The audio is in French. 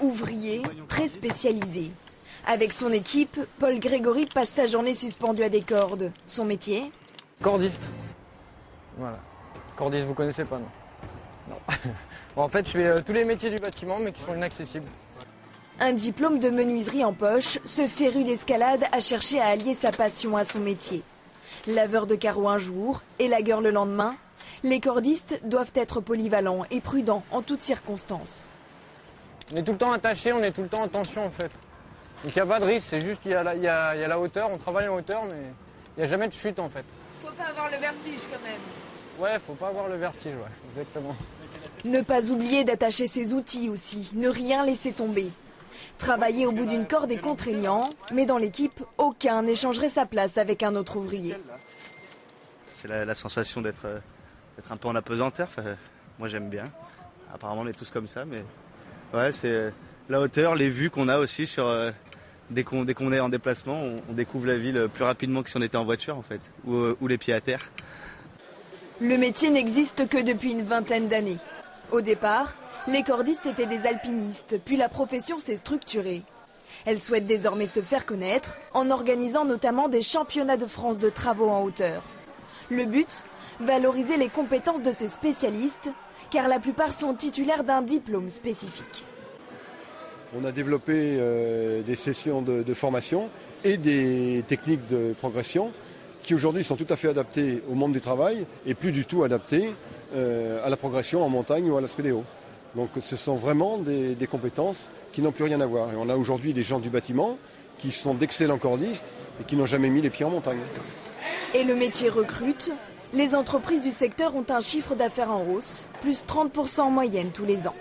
ouvrier, très spécialisé. Avec son équipe, Paul Grégory passe sa journée suspendu à des cordes. Son métier ? Cordiste. Voilà. Cordiste, vous connaissez pas, non? Non. Bon, en fait, je fais tous les métiers du bâtiment, mais qui sont inaccessibles. Un diplôme de menuiserie en poche, ce féru d'escalade a cherché à allier sa passion à son métier. Laveur de carreaux un jour, élagueur le lendemain, les cordistes doivent être polyvalents et prudents en toutes circonstances. On est tout le temps attaché, on est tout le temps en tension en fait. Donc il n'y a pas de risque, c'est juste qu'il y a la hauteur, on travaille en hauteur, mais il n'y a jamais de chute en fait. Faut pas avoir le vertige quand même. Ouais, faut pas avoir le vertige, ouais, exactement. Ne pas oublier d'attacher ses outils aussi, ne rien laisser tomber. Travailler au bout d'une corde est contraignant, mais dans l'équipe, aucun n'échangerait sa place avec un autre ouvrier. C'est la sensation d'être un peu en apesanteur, moi j'aime bien. Apparemment on est tous comme ça, mais ouais, c'est la hauteur, les vues qu'on a aussi sur... Dès qu'on est en déplacement, on découvre la ville plus rapidement que si on était en voiture en fait, ou les pieds à terre. Le métier n'existe que depuis une vingtaine d'années. Au départ, les cordistes étaient des alpinistes, puis la profession s'est structurée. Elle souhaite désormais se faire connaître en organisant notamment des championnats de France de travaux en hauteur. Le but ? Valoriser les compétences de ces spécialistes, car la plupart sont titulaires d'un diplôme spécifique. On a développé des sessions de formation et des techniques de progression qui aujourd'hui sont tout à fait adaptées au monde du travail et plus du tout adaptées à la progression en montagne ou à la spéléo. Donc ce sont vraiment des compétences qui n'ont plus rien à voir. Et on a aujourd'hui des gens du bâtiment qui sont d'excellents cordistes et qui n'ont jamais mis les pieds en montagne. Et le métier recrute. Les entreprises du secteur ont un chiffre d'affaires en hausse, plus 30% en moyenne tous les ans.